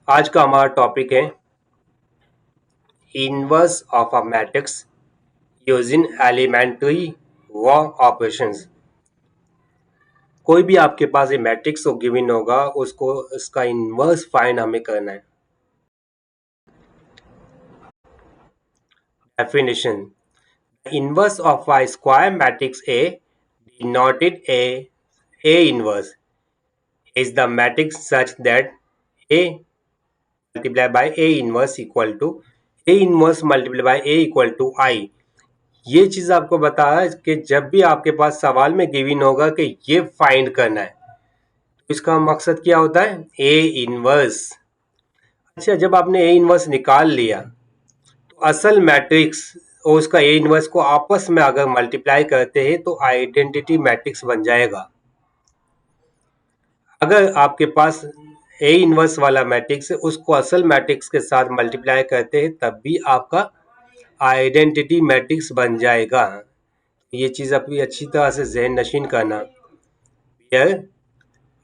आज का हमारा टॉपिक है inverse of a matrix using elementary row operations. कोई भी आपके पास ये मैट्रिक्स को गिवन होगा उसको इसका इनवर्स फाइंड हमें करना है। Definition: inverse of a square matrix A denoted A inverse is the matrix such that A multiplied by A inverse equal to A inverse multiplied by A equal to I। ये चीज आपको बता रहा है कि जब भी आपके पास सवाल में गिवन होगा कि ये फाइंड करना है तो इसका मकसद क्या होता है? A inverse. अच्छा, जब आपने ए इनवर्स निकाल लिया तो असल मैट्रिक्स और उसका ए इनवर्स को आपस में अगर मल्टीप्लाई करते हैं तो आइडेंटिटी मैट्रिक्स बन जाएगा। अगर आपके पास ए इनवर्स वाला मैट्रिक्स है उसको असल मैट्रिक्स के साथ मल्टीप्लाई करते हैं तब भी आपका आइडेंटिटी मैट्रिक्स बन जाएगा। ये चीज अपनी अच्छी तरह से ज़हन नशीन करना। Here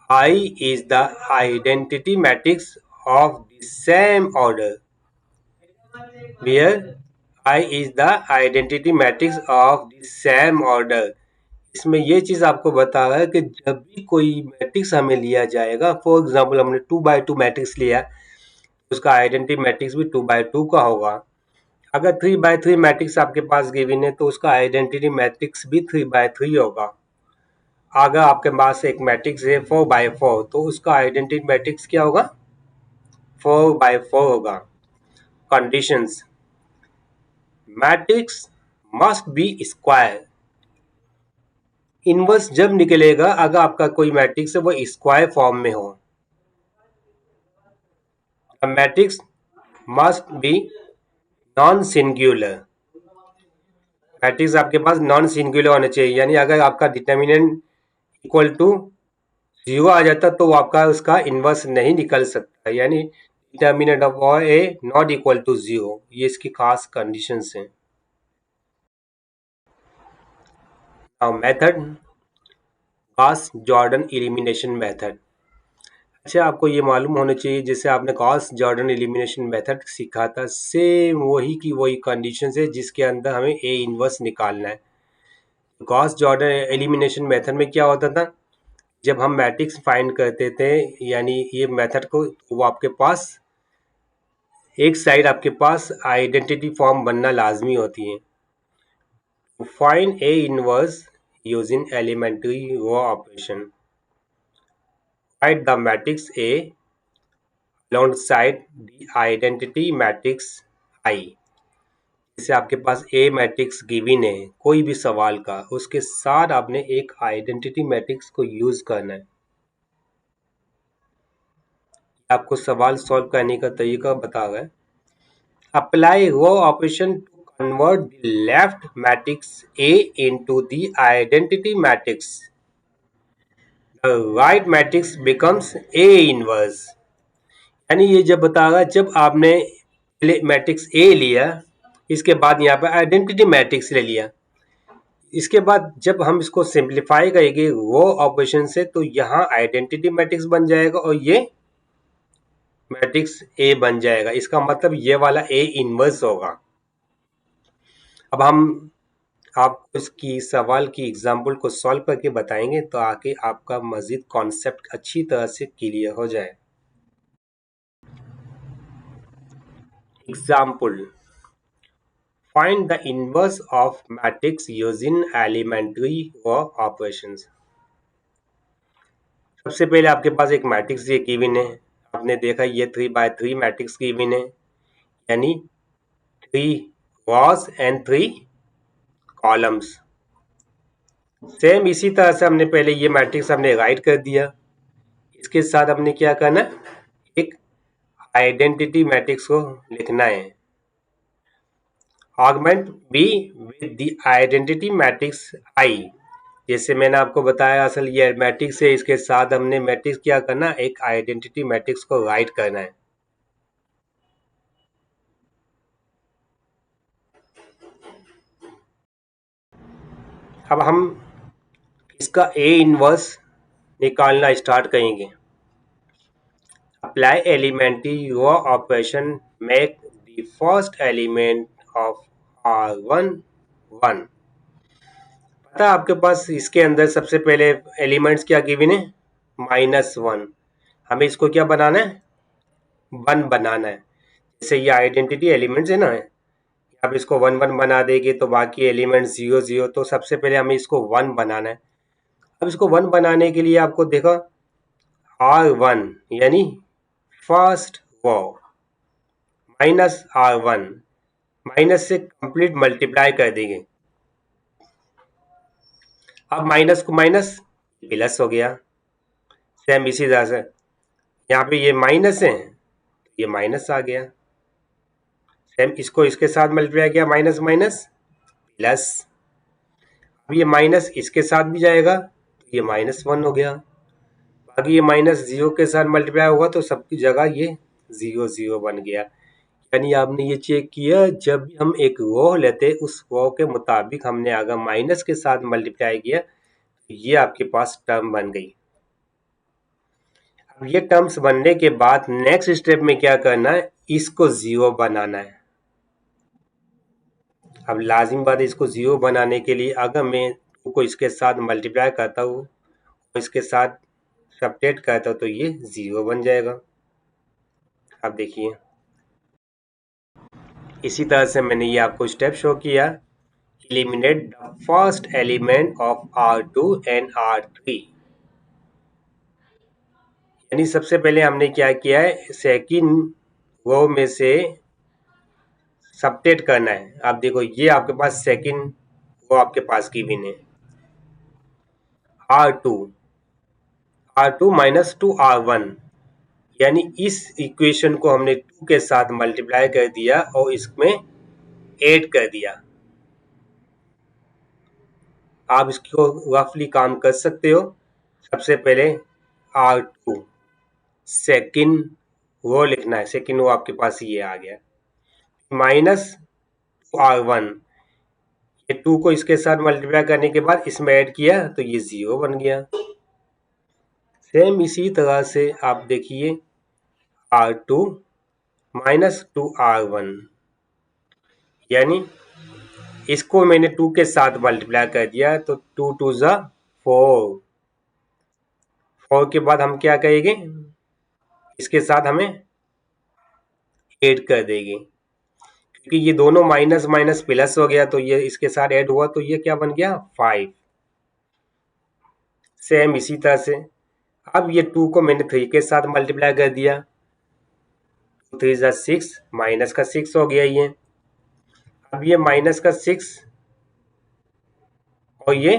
I is the identity matrix of the same order. Where I is the identity matrix of the same order. इसमें ये चीज आपको बता रहा है कि जब भी कोई मैट्रिक्स हमें लिया जाएगा, फॉर एग्जाम्पल हमने 2x2 मैट्रिक्स लिया, उसका आइडेंटिटी मैट्रिक्स भी 2x2 का होगा। अगर 3x3 मैट्रिक्स आपके पास गिवन है तो उसका आइडेंटिटी मैट्रिक्स भी 3x3 होगा। अगर आपके पास एक मैट्रिक्स है 4x4 तो उसका आइडेंटिटी मैट्रिक्स क्या होगा? 4x4 होगा। Conditions: matrix must be square. Inverse जब निकलेगा अगर आपका कोई मैट्रिक्स है वो स्क्वायर फॉर्म में हो। Matrix must be non singular. Matrix आपके पास नॉन सिंगुलर होने चाहिए, यानी अगर आपका डिटर्मिनेंट इक्वल टू 0 आ जाता तो वो आपका उसका इनवर्स नहीं निकल सकता, यानी determinant of A not equal to 0। ये इसकी खास कंडीशंस हैं। Now method, Gauss Jordan elimination method. अच्छा, आपको ये मालूम होना चाहिए जैसे आपने गॉस जॉर्डन एलिमिनेशन मेथड सीखा था, सेम वही की वही कंडीशंस है जिसके अंदर हमें ए इनवर्स निकालना है। गॉस जॉर्डन एलिमिनेशन मेथड में क्या होता था, जब हम मैट्रिक्स फाइंड करते थे, यानी ये मेथड को, वो आपके पास एक साइड आपके पास आइडेंटिटी फॉर्म बनना लाजमी होती है। Find A inverse using elementary row operation. Write the matrix A alongside the identity matrix I। जैसे आपके पास ए मैट्रिक्स गिवन है कोई भी सवाल का, उसके साथ आपने एक आइडेंटिटी मैट्रिक्स को यूज करना है। आपको सवाल सॉल्व करने का तरीका बता रहा है। Apply row operation to convert the left matrix A into the identity matrix. The right matrix becomes A inverse. यानी ये जब बता रहा है जब आपने मैट्रिक्स ए लिया, इसके बाद यहाँ पे आइडेंटिटी मैट्रिक्स ले लिया, इसके बाद जब हम इसको सिंप्लीफाई करेंगे वो ऑपरेशन से तो यहाँ आइडेंटिटी मैट्रिक्स बन जाएगा और ये मैट्रिक्स ए बन जाएगा। इसका मतलब ये वाला ए इनवर्स होगा। अब हम आपको इसकी सवाल की एग्जाम्पल को सॉल्व करके बताएंगे तो आके आपका मजीद कॉन्सेप्ट अच्छी तरह से क्लियर हो जाए। Example: Find the inverse of matrix using elementary or operations। सबसे पहले आपके पास एक मैट्रिक्स ये गिवन है, आपने देखा ये 3x3 मैट्रिक्स गिवन है, यानी 3 rows and 3 कॉलम्स। सेम इसी तरह से हमने पहले ये मैट्रिक्स हमने राइट कर दिया, इसके साथ हमने क्या करना, एक आइडेंटिटी मैट्रिक्स को लिखना है। Augment B with the identity matrix I. जैसे मैंने आपको बताया असल ये मैट्रिक्स है, इसके साथ हमने मैट्रिक्स क्या करना, एक आइडेंटिटी मैट्रिक्स को राइट करना है। अब हम इसका ए इनवर्स निकालना स्टार्ट करेंगे। apply elementary raw operation make the first element of R1 1। पता है आपके पास इसके अंदर सबसे पहले एलिमेंट्स क्या गिवन है, -1। हमें इसको क्या बनाना है, 1 बनाना है। जैसे ये आइडेंटिटी एलिमेंट्स है ना, आप इसको 1 1 बना देंगे तो बाकी एलिमेंट 0 0, तो सबसे पहले हमें इसको 1 बनाना है। अब इसको 1 बनाने के लिए आपको देखो R1 यानी फर्स्ट वो -R1, माइनस से कंप्लीट मल्टीप्लाई कर देंगे। अब माइनस को माइनस प्लस हो गया। सेम इसी तरह से यहाँ पे ये माइनस है, ये माइनस आ गया। सेम इसको इसके साथ मल्टीप्लाई किया, माइनस माइनस प्लस। अब ये माइनस इसके साथ भी जाएगा तो ये -1 हो गया। बाकी ये -0 के साथ मल्टीप्लाई होगा तो सबकी जगह ये 0 0 बन गया। यानी आपने ये चेक किया, जब भी हम एक रो लेते उस रो के मुताबिक हमने अगर माइनस के साथ मल्टीप्लाई किया तो ये आपके पास टर्म बन गई। अब ये टर्म्स बनने के बाद नेक्स्ट स्टेप में क्या करना है, इसको 0 बनाना है। अब लाजिम बात है, इसको 0 बनाने के लिए अगर मैं 2 को इसके साथ मल्टीप्लाई करता हूँ और इसके साथ सब्ट्रैक्ट करता हूँ तो ये 0 बन जाएगा। अब देखिए इसी तरह से मैंने ये आपको स्टेप शो किया। Eliminate the first element of R2 and R3, यानी सबसे पहले हमने क्या किया है, सेकंड रो में से सब्ट्रैक्ट करना है। आप देखो ये आपके पास सेकंड वो आपके पास की विन है R2 माइनस 2 R1, यानी इस इक्वेशन को हमने 2 के साथ मल्टीप्लाई कर दिया और इसमें ऐड कर दिया। आप इसको रफली काम कर सकते हो। सबसे पहले R2 सेकंड वो लिखना है, सेकंड वो आपके पास ये आ गया, माइनस R1, ये 2 को इसके साथ मल्टीप्लाई करने के बाद इसमें ऐड किया तो ये 0 बन गया। सेम इसी तरह से आप देखिए R2 माइनस 2 R1, यानी इसको मैंने 2 के साथ मल्टीप्लाई कर दिया तो 2 2 ज़ा 4, 4 के बाद हम क्या करेंगे, इसके साथ हमें ऐड कर देंगे, क्योंकि ये दोनों माइनस माइनस प्लस हो गया तो ये इसके साथ ऐड हुआ तो ये क्या बन गया 5। सेम इसी तरह से अब ये 2 को मैंने 3 के साथ मल्टीप्लाई कर दिया, 3 ज़ा 6, माइनस का 6 हो गया ये। अब ये माइनस का 6 और ये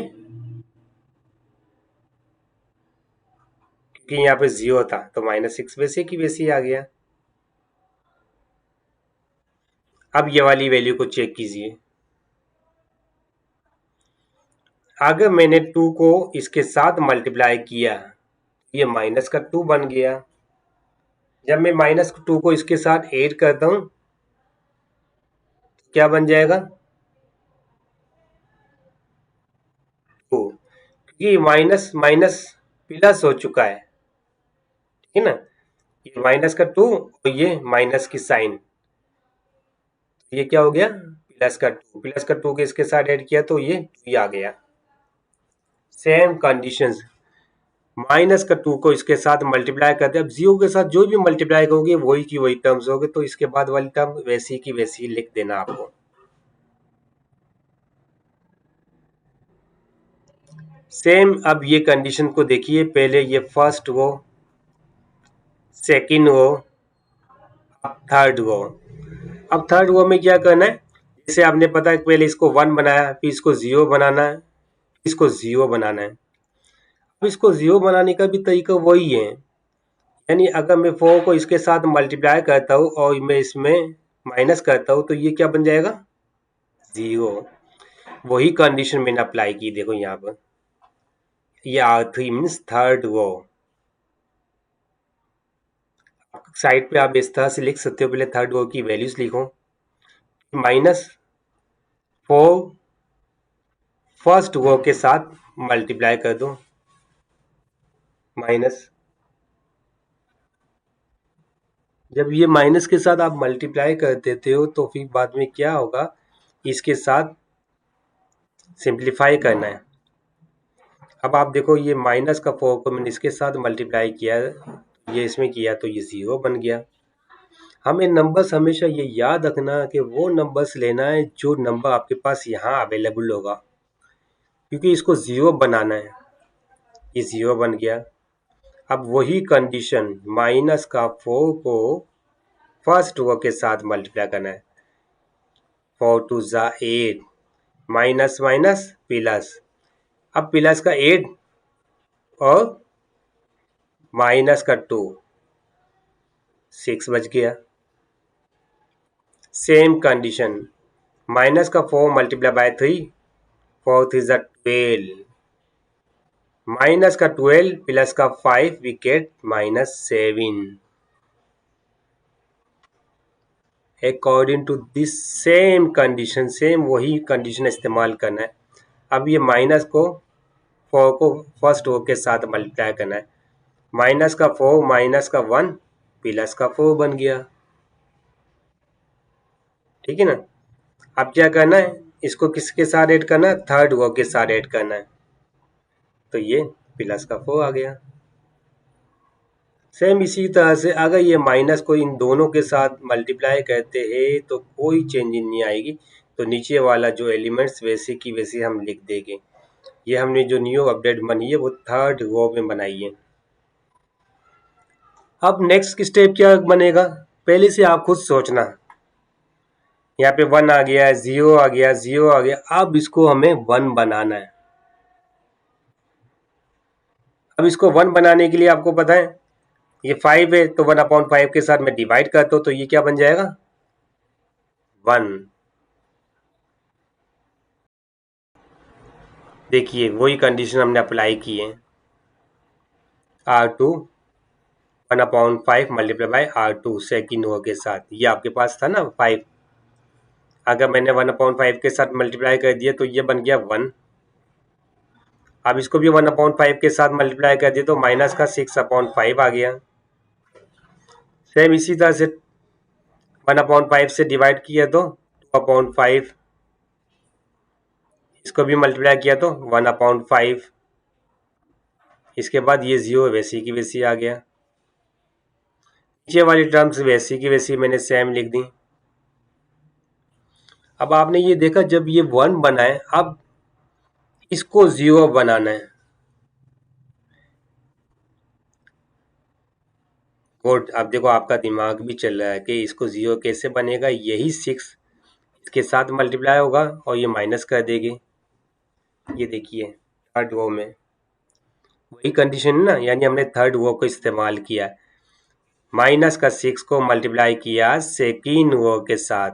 क्योंकि यहाँ पे 0 था तो -6 वैसे की वैसे ही आ गया। अब ये वाली वैल्यू को चेक कीजिए, अगर मैंने 2 को इसके साथ मल्टीप्लाई किया ये माइनस का 2 बन गया। जब मैं -2 को इसके साथ ऐड करता हूं तो क्या बन जाएगा 2, क्योंकि माइनस माइनस प्लस हो चुका है, ठीक है ना। ये माइनस का 2 और ये माइनस की साइन, ये क्या हो गया प्लस का 2, प्लस का 2 के इसके साथ ऐड किया तो ये आ गया। सेम कंडीशंस, माइनस का 2 को इसके साथ मल्टीप्लाई करते हैं। अब 0 के साथ जो भी मल्टीप्लाई करोगे वही की वही टर्म्स होगे, तो इसके बाद वाली टर्म वैसी की वैसी लिख देना आपको। सेम अब ये कंडीशन को देखिए, पहले ये फर्स्ट रो, सेकंड रो, अब थर्ड रो। अब थर्ड रो में क्या करना है, जैसे आपने पता है पहले इसको 1 बनाया, फिर इसको 0 बनाना है, इसको 0 बनाना है। अब इसको 0 बनाने का भी तरीका वही है, यानी अगर मैं 4 को इसके साथ मल्टीप्लाई करता हूँ और मैं इसमें माइनस करता हूँ तो ये क्या बन जाएगा 0। वही कंडीशन मैंने अप्लाई की, देखो यहाँ पर ये R3 means third row. Side पे आप इस तरह से लिख सकते हो, पहले थर्ड रो की वैल्यूज लिखो, -4 फर्स्ट रो के साथ मल्टीप्लाई कर दो, माइनस जब ये माइनस के साथ आप मल्टीप्लाई कर देते हो तो फिर बाद में क्या होगा, इसके साथ सिंप्लीफाई करना है। अब आप देखो ये माइनस का 4 को मैंने इसके साथ मल्टीप्लाई किया, ये इसमें किया तो ये 0 बन गया। हमें नंबर्स हमेशा ये याद रखना कि वो नंबर्स लेना है जो नंबर आपके पास यहाँ अवेलेबल होगा, क्योंकि इसको 0 बनाना है। ये 0 बन गया। अब वही कंडीशन माइनस का 4 को फर्स्ट रो के साथ मल्टीप्लाई करना है। 4 टू ज़ा 8, माइनस माइनस प्लस। अब प्लस का 8 और माइनस का 2, 6 बच गया। सेम कंडीशन माइनस का 4 मल्टीप्लाई बाय 3, 4 थ्री ज़ा 12, माइनस का 12 प्लस का 5 we get -7। According to this same condition, same वही कंडीशन इस्तेमाल करना है। अब ये माइनस को 4 को फर्स्ट रो के साथ मल्टीप्लाई करना है। माइनस का 4 माइनस का 1 प्लस का 4 बन गया। ठीक है ना। अब क्या करना है, इसको किसके साथ ऐड करना है, थर्ड रो के साथ ऐड करना है, तो ये प्लस का 4 आ गया। सेम इसी तरह से अगर ये माइनस को इन दोनों के साथ मल्टीप्लाई करते हैं तो कोई चेंज नहीं आएगी, तो नीचे वाला जो एलिमेंट्स वैसे की वैसे हम लिख देंगे। ये हमने जो न्यू अपडेट बनी है वो थर्ड रो में बनाई है। अब नेक्स्ट स्टेप क्या बनेगा, पहले से आप खुद सोचना। यहाँ पे 1 आ गया, 0 आ गया, 0 आ गया, अब इसको हमें 1 बनाना है। अब इसको 1 बनाने के लिए आपको पता है ये 5 है, तो 1/5 के साथ मैं डिवाइड करता हूँ तो ये क्या बन जाएगा, 1। देखिए वही कंडीशन हमने अप्लाई की है। R2 1/5 multiply by R2 second row के साथ, ये आपके पास था ना 5, अगर मैंने 1/5 के साथ मल्टीप्लाई कर दिया तो ये बन गया 1। अब इसको भी 1/5 के साथ मल्टीप्लाई कर दिया तो माइनस का 6/5 आ गया। सेम इसी तरह से 1/5 से डिवाइड किया तो 2/5, इसको भी मल्टीप्लाई किया तो 1/5, इसके बाद ये 0 वैसी की वैसी आ गया। नीचे वाली टर्म्स वैसी की वैसी मैंने सेम लिख दी। अब आपने ये देखा जब ये 1 बना है, अब इसको 0 बनाना है। गुड। अब देखो आपका दिमाग भी चल रहा है कि इसको 0 कैसे बनेगा, यही 6 इसके साथ मल्टीप्लाई होगा और ये माइनस कर देगी। ये देखिए थर्ड रो में वही कंडीशन है ना, यानी हमने थर्ड रो को इस्तेमाल किया। माइनस का 6 को मल्टीप्लाई किया सेकेंड रो के साथ,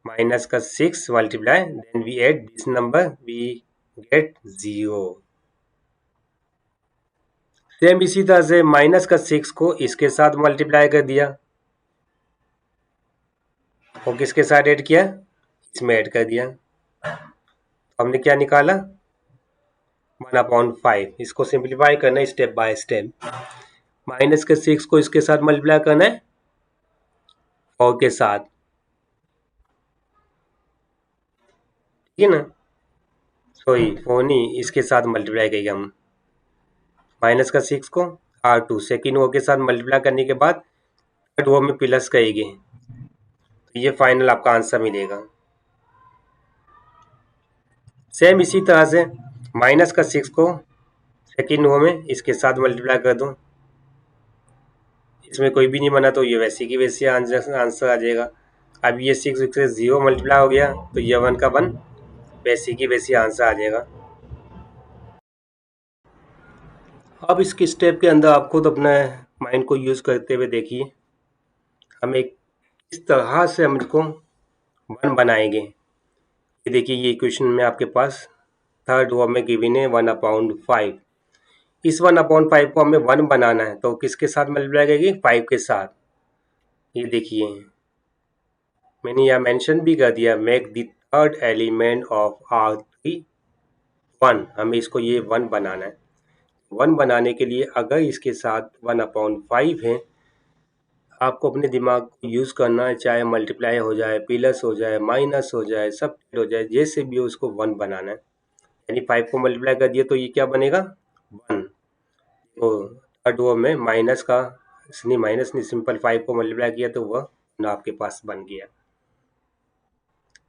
माइनस का 6 multiply then we add this number we get 0। Same इसी तरह से माइनस का 6 को इसके साथ मल्टीप्लाई कर दिया और किसके साथ ऐड किया, इसमें ऐड कर दिया, तो हमने क्या निकाला 1/5। इसको सिंप्लीफाई करना है स्टेप बाय स्टेप। माइनस के 6 को इसके साथ मल्टीप्लाई करना है 4 के साथ, ठीक है ना, सॉरी 4 नहीं, इसके साथ मल्टीप्लाई करेंगे हम। माइनस का 6 को R2 सेकेंड रो के साथ मल्टीप्लाई करने के बाद थर्ड रो में प्लस करेंगे, तो ये फाइनल आपका आंसर मिलेगा। सेम इसी तरह से माइनस का 6 को सेकेंड रो में इसके साथ मल्टीप्लाई कर दो, इसमें कोई भी नहीं बना तो ये वैसे की वैसे आंसर आ जाएगा। अब ये 6 से 0 मल्टीप्लाई हो गया तो ये 1 का 1 वैसे की वैसे आंसर आ जाएगा। अब इसके स्टेप के अंदर आप खुद अपना माइंड को यूज़ करते हुए देखिए हमें किस तरह से हम इसको 1 बनाएंगे। ये देखिए ये इक्वेशन में आपके पास थर्ड रो में गिवन है 1/5। इस 1/5 को हमें 1 बनाना है तो किसके साथ मल्टीप्लाई करेंगे, 5 के साथ। ये देखिए मैंने यहाँ मेंशन भी कर दिया, make the third element of R3 1। हमें इसको ये 1 बनाना है। 1 बनाने के लिए अगर इसके साथ 1/5 है, आपको अपने दिमाग को यूज़ करना है, चाहे मल्टीप्लाई हो जाए, प्लस हो जाए, माइनस हो जाए, सब हो जाए, जैसे भी हो उसको 1 बनाना है। यानी 5 को मल्टीप्लाई कर दिया तो ये क्या बनेगा 1। तो थर्ड वो में माइनस का नहीं, माइनस नहीं, सिंपल 5 को मल्टीप्लाई किया तो वह आपके पास बन गया।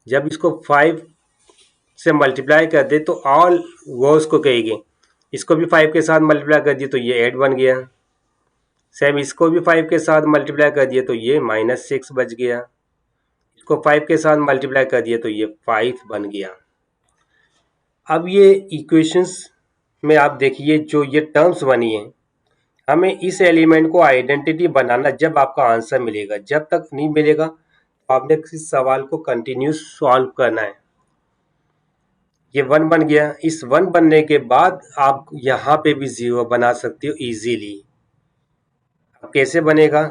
जब इसको 5 से मल्टीप्लाई कर दे तो ऑल वो उसको कहेगी, इसको भी 5 के साथ मल्टीप्लाई कर दिए तो ये 8 बन गया। सेम इसको भी 5 के साथ मल्टीप्लाई कर दिए तो ये -6 बच गया। इसको 5 के साथ मल्टीप्लाई कर दिए तो ये 5 बन गया। अब ये इक्वेशंस में आप देखिए जो ये टर्म्स बनी है, हमें इस एलिमेंट को आइडेंटिटी बनाना जब आपका आंसर मिलेगा, जब तक नहीं मिलेगा तो आपने इस सवाल को कंटिन्यूस सॉल्व करना है। ये 1 बन गया। इस 1 बनने के बाद आप यहाँ पे भी 0 बना सकते हो इजीली। अब कैसे बनेगा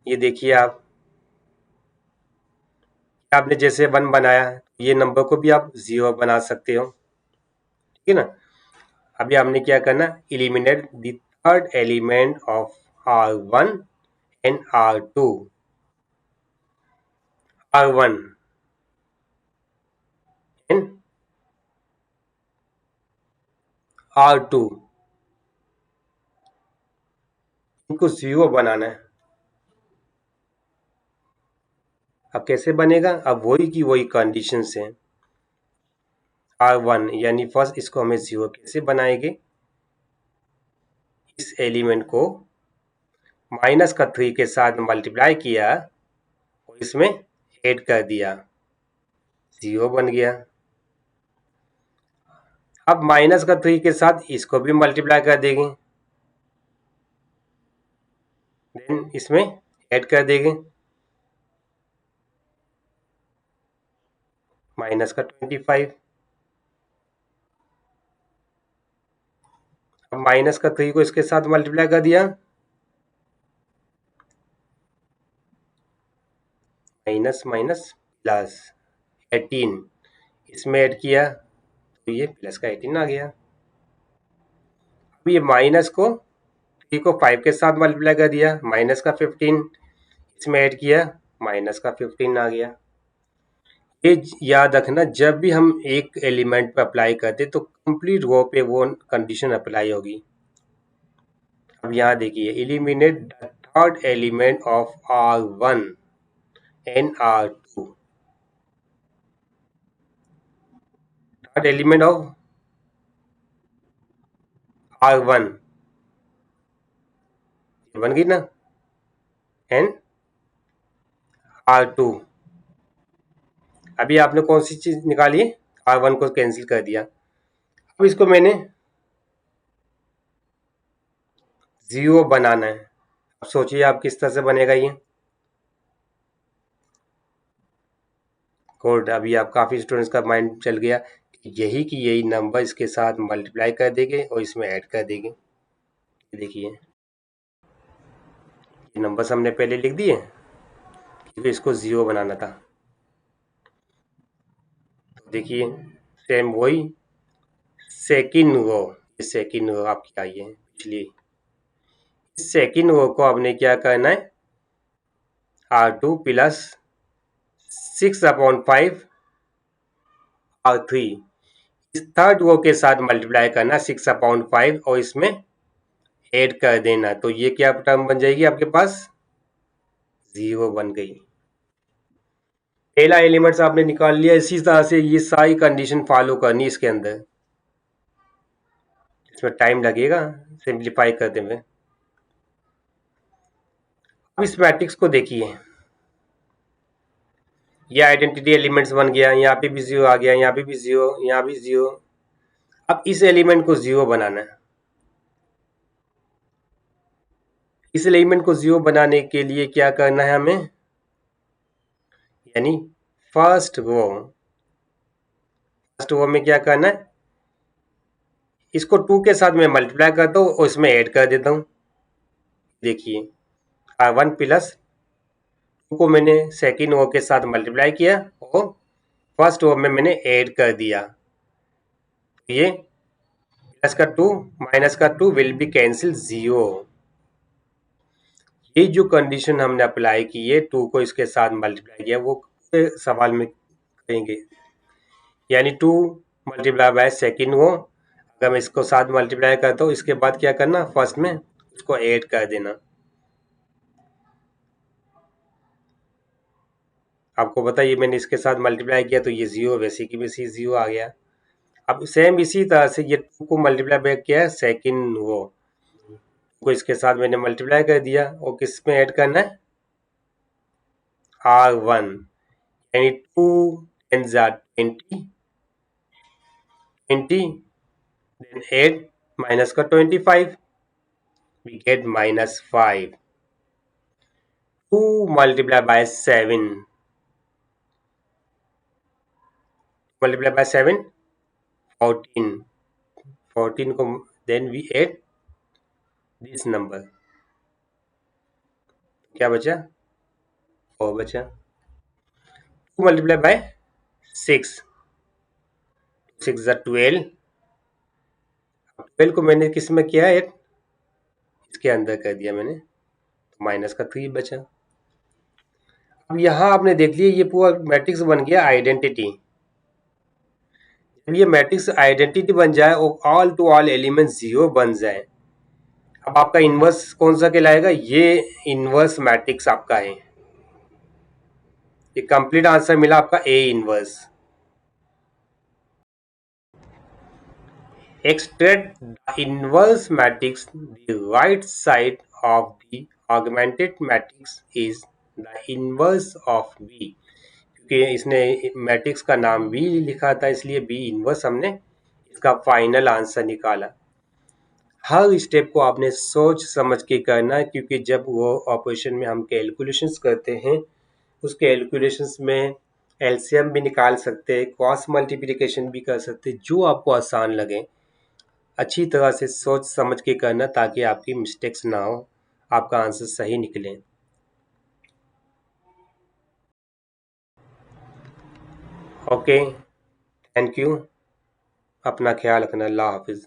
ये देखिए आप, आपने जैसे 1 बनाया ये नंबर को भी आप 0 बना सकते हो, ठीक है ना। अभी आपने क्या करना, eliminate the third element of R1 and R2। R1 and R2 इनको 0 बनाना है। अब कैसे बनेगा, अब वही की वही कंडीशन है। R1 यानी फर्स्ट इसको हमें 0 कैसे बनाएंगे, इस एलिमेंट को माइनस का 3 के साथ मल्टीप्लाई किया और इसमें ऐड कर दिया, 0 बन गया। अब माइनस का 3 के साथ इसको भी मल्टीप्लाई कर देंगे, देन इसमें ऐड कर देंगे माइनस का 25। अब माइनस का 3 को इसके साथ मल्टीप्लाई कर दिया, माइनस माइनस प्लस 18, इसमें ऐड किया तो ये प्लस का 18 आ गया। अब ये माइनस को 3 को 5 के साथ मल्टीप्लाई कर दिया, माइनस का 15, इसमें ऐड किया माइनस का 15 आ गया। ये याद रखना, जब भी हम एक एलिमेंट पे अप्लाई करते तो कंप्लीट रो पे वो कंडीशन अप्लाई होगी। अब यहाँ देखिए, eliminate the third element of R1 and R2। Third element of R1 बन गई ना, एंड R2। अभी आपने कौन सी चीज निकाली है, R1 को कैंसिल कर दिया। अब इसको मैंने 0 बनाना है। अब सोचिए आप किस तरह से बनेगा ये कोड। अभी आप काफी स्टूडेंट्स का माइंड चल गया कि यही नंबर इसके साथ मल्टीप्लाई कर देंगे और इसमें ऐड कर देंगे। देखिए ये नंबर्स हमने पहले लिख दिए क्योंकि इसको 0 बनाना था। तो देखिए सेम वही सेकेंड रो, सेकेंड रो आपकी आई है पिछली। इस सेकेंड रो को आपने क्या करना है, R2 प्लस 6/5 R3, इस थर्ड रो के साथ मल्टीप्लाई करना 6/5 और इसमें ऐड कर देना, तो ये क्या टर्म बन जाएगी आपके पास, 0 बन गई। पहला एलिमेंट्स आपने निकाल लिया। इसी तरह से ये सारी कंडीशन फॉलो करनी इसके अंदर, इसमें टाइम लगेगा सिंप्लीफाई करते हुए। अब इस मैट्रिक्स को देखिए, ये आइडेंटिटी एलिमेंट्स बन गया, यहाँ पे भी 0 आ गया, यहाँ पे भी 0, यहाँ भी 0। अब इस एलिमेंट को 0 बनाना है। इस एलिमेंट को 0 बनाने के लिए क्या करना है हमें, यानी फर्स्ट रो में क्या करना है, इसको 2 के साथ मैं मल्टीप्लाई करता हूँ और इसमें ऐड कर देता हूँ। देखिए R1 प्लस 2 को मैंने सेकेंड रो के साथ मल्टीप्लाई किया और फर्स्ट रो में मैंने ऐड कर दिया। ये प्लस का 2 माइनस का 2 विल बी कैंसिल 0। ये जो कंडीशन हमने अप्लाई की है, 2 को इसके साथ मल्टीप्लाई किया, वो सवाल में करेंगे, यानी 2 मल्टीप्लाई बाय सेकेंड हो। अगर मैं इसको साथ मल्टीप्लाई करता हूँ, इसके बाद क्या करना, फर्स्ट में उसको ऐड कर देना। आपको पता है, ये मैंने इसके साथ मल्टीप्लाई किया तो ये 0 वैसे की वैसे 0 आ गया। अब सेम इसी तरह से ये 2 को मल्टीप्लाई बैक किया है, सेकेंड वो को इसके साथ मैंने मल्टीप्लाई कर दिया, और किस में ऐड करना है, R1, यानी 2 10 जार 20, 20 then 8 minus का 25, we get -5. 2 multiplied by 7, multiplied by 7, 14, 14 को then we add this number, क्या बचा, 4 बचा। 2 multiplied by 6, 6 is 12, 12 को मैंने किस में किया है, इसके अंदर कर दिया मैंने, तो माइनस का 3 बचा। अब यहाँ आपने देख लिया, ये पूरा मैट्रिक्स बन गया आइडेंटिटी। जब ये मैट्रिक्स आइडेंटिटी बन जाए और ऑल टू ऑल एलिमेंट 0 बन जाए, अब आपका इनवर्स कौन सा कहलाएगा, ये इनवर्स मैट्रिक्स आपका है। ये कंप्लीट आंसर मिला आपका A inverse. Extract the inverse matrix, the right side of the augmented matrix is the inverse of B। क्योंकि इसने मैट्रिक्स का नाम B लिखा था, इसलिए B इनवर्स हमने इसका फाइनल आंसर निकाला। हर स्टेप को आपने सोच समझ के करना है, क्योंकि जब वो ऑपरेशन में हम कैलकुलेशंस करते हैं, उस कैलकुलेशंस में एलसीएम भी निकाल सकते हैं, क्रॉस मल्टीप्लिकेशन भी कर सकते हैं, जो आपको आसान लगे। अच्छी तरह से सोच समझ के करना, ताकि आपकी मिस्टेक्स ना हो, आपका आंसर सही निकले। ओके, थैंक यू, अपना ख्याल रखना, अल्लाह हाफिज़।